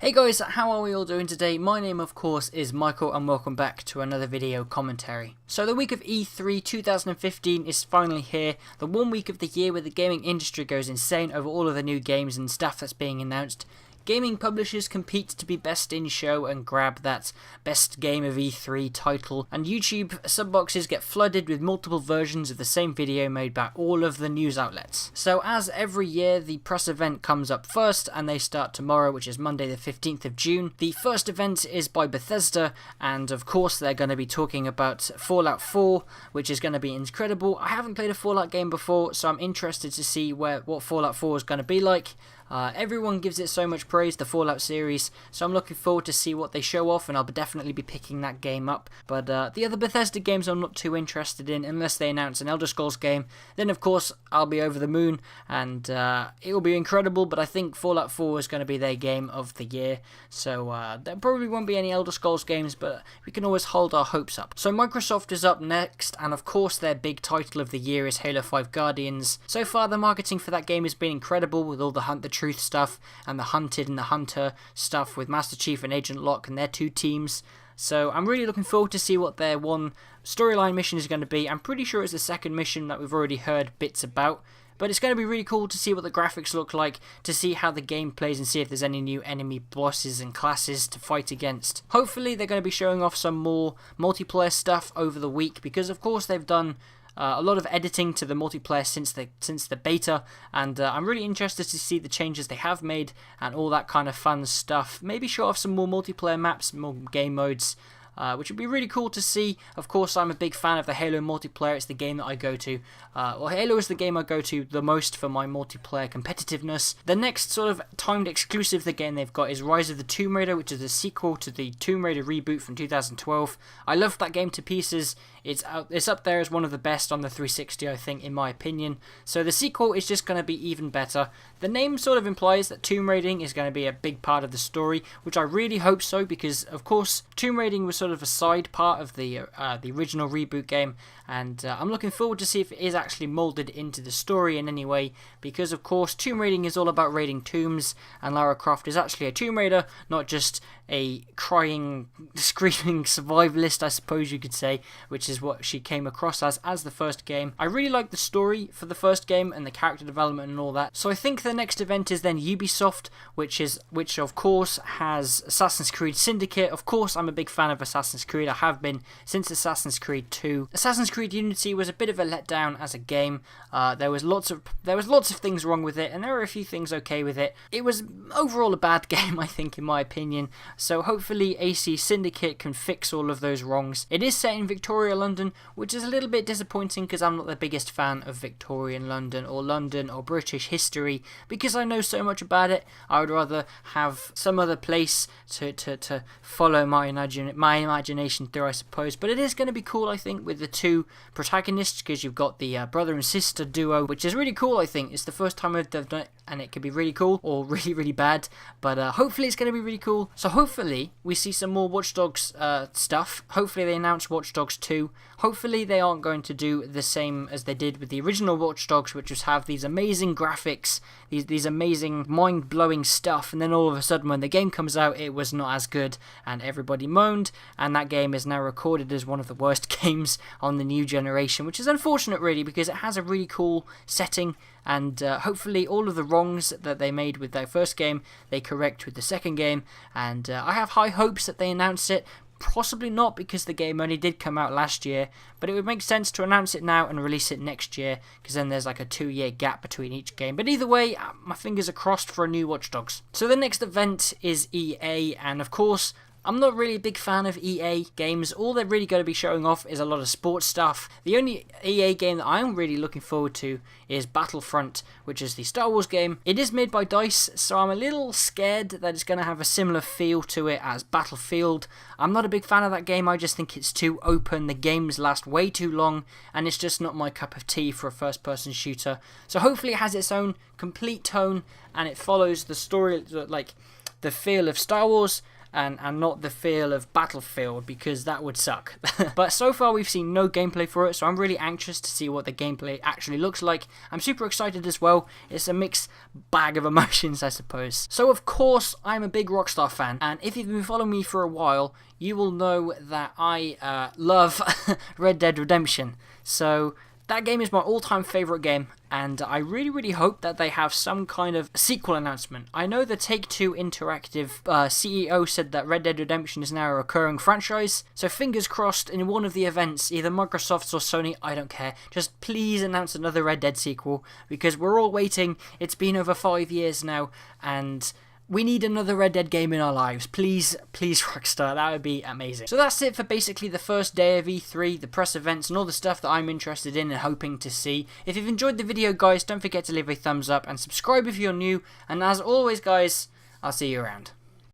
Hey guys, how are we all doing today? My name of course is Michael and welcome back to another video commentary. So the week of E3 2015 is finally here, the 1 week of the year where the gaming industry goes insane over all of the new games and stuff that's being announced. Gaming publishers compete to be best in show and grab that best game of E3 title, and YouTube subboxes get flooded with multiple versions of the same video made by all of the news outlets. So as every year, the press event comes up first, and they start tomorrow, which is Monday the 15th of June. The first event is by Bethesda, and of course they're going to be talking about Fallout 4, which is going to be incredible. I haven't played a Fallout game before, so I'm interested to see what Fallout 4 is going to be like. Everyone gives it so much praise, the Fallout series, so I'm looking forward to see what they show off, and I'll definitely be picking that game up. But the other Bethesda games I'm not too interested in unless they announce an Elder Scrolls game. Then of course I'll be over the moon, and it will be incredible, but I think Fallout 4 is going to be their game of the year, so there probably won't be any Elder Scrolls games, but we can always hold our hopes up. So Microsoft is up next, and of course their big title of the year is Halo 5 Guardians. So far the marketing for that game has been incredible, with all the Hunt the Truth stuff and the Hunted and the Hunter stuff with Master Chief and Agent Locke and their two teams. So I'm really looking forward to see what their one storyline mission is going to be. I'm pretty sure it's the second mission that we've already heard bits about, but it's going to be really cool to see what the graphics look like, to see how the game plays and see if there's any new enemy bosses and classes to fight against. Hopefully they're going to be showing off some more multiplayer stuff over the week, because of course they've done a lot of editing to the multiplayer since the beta, and I'm really interested to see the changes they have made and all that kind of fun stuff. Maybe show off some more multiplayer maps, more game modes, which would be really cool to see. Of course, I'm a big fan of the Halo multiplayer. It's the game that I go to. Halo is the game I go to the most for my multiplayer competitiveness. The next sort of timed exclusive the game they've got is Rise of the Tomb Raider, which is a sequel to the Tomb Raider reboot from 2012. I loved that game to pieces. It's up there as one of the best on the 360, I think, in my opinion. So the sequel is just going to be even better. The name sort of implies that tomb raiding is going to be a big part of the story, which I really hope so, because of course tomb raiding was sort of a side part of the original reboot game, and I'm looking forward to see if it is actually moulded into the story in any way, because of course tomb raiding is all about raiding tombs, and Lara Croft is actually a tomb raider, not just a crying, screaming survivalist, I suppose you could say, which is what she came across as the first game. I really like the story for the first game and the character development and all that. So I think the next event is then Ubisoft, which of course has Assassin's Creed Syndicate. Of course I'm a big fan of Assassin's Creed. I have been since Assassin's Creed 2. Assassin's Creed Unity was a bit of a letdown as a game. There was lots of things wrong with it, and there were a few things okay with it. It was overall a bad game, I think, in my opinion. So hopefully AC Syndicate can fix all of those wrongs. It is set in Victoria, London, which is a little bit disappointing because I'm not the biggest fan of Victorian London or British history, because I know so much about it. I would rather have some other place to follow my imagination through, I suppose. But it is going to be cool, I think, with the two protagonists, because you've got the brother and sister duo, which is really cool, I think. It's the first time they've done it, and it could be really cool or really, really bad, but hopefully it's going to be really cool. So hopefully we see some more Watch Dogs stuff. Hopefully they announce Watch Dogs 2. Hopefully they aren't going to do the same as they did with the original Watch Dogs, which was have these amazing graphics, these amazing mind-blowing stuff, and then all of a sudden when the game comes out it was not as good and everybody moaned, and that game is now recorded as one of the worst games on the new generation, which is unfortunate really, because it has a really cool setting, and hopefully all of the wrongs that they made with their first game they correct with the second game, and I have high hopes that they announce it. Possibly not, because the game only did come out last year, but it would make sense to announce it now and release it next year, because then there's like a 2-year gap between each game. But either way, my fingers are crossed for a new Watch Dogs. So the next event is EA, and of course I'm not really a big fan of EA games. All they're really going to be showing off is a lot of sports stuff. The only EA game that I'm really looking forward to is Battlefront, which is the Star Wars game. It is made by DICE, so I'm a little scared that it's going to have a similar feel to it as Battlefield. I'm not a big fan of that game. I just think it's too open. The games last way too long, and it's just not my cup of tea for a first-person shooter. So hopefully it has its own complete tone, and it follows the story, like the feel of Star Wars, and not the feel of Battlefield, because that would suck. But so far we've seen no gameplay for it, so I'm really anxious to see what the gameplay actually looks like. I'm super excited as well. It's a mixed bag of emotions, I suppose. So of course I'm a big Rockstar fan, and if you've been following me for a while, you will know that I love Red Dead Redemption. So that game is my all-time favourite game, and I really hope that they have some kind of sequel announcement. I know the Take-Two Interactive CEO said that Red Dead Redemption is now a recurring franchise, so fingers crossed in one of the events, either Microsoft's or Sony, I don't care, just please announce another Red Dead sequel, because we're all waiting. It's been over 5 years now, and we need another Red Dead game in our lives. Please, Rockstar, that would be amazing. So that's it for basically the first day of E3, the press events, and all the stuff that I'm interested in and hoping to see. If you've enjoyed the video, guys, don't forget to leave a thumbs up and subscribe if you're new. And as always, guys, I'll see you around.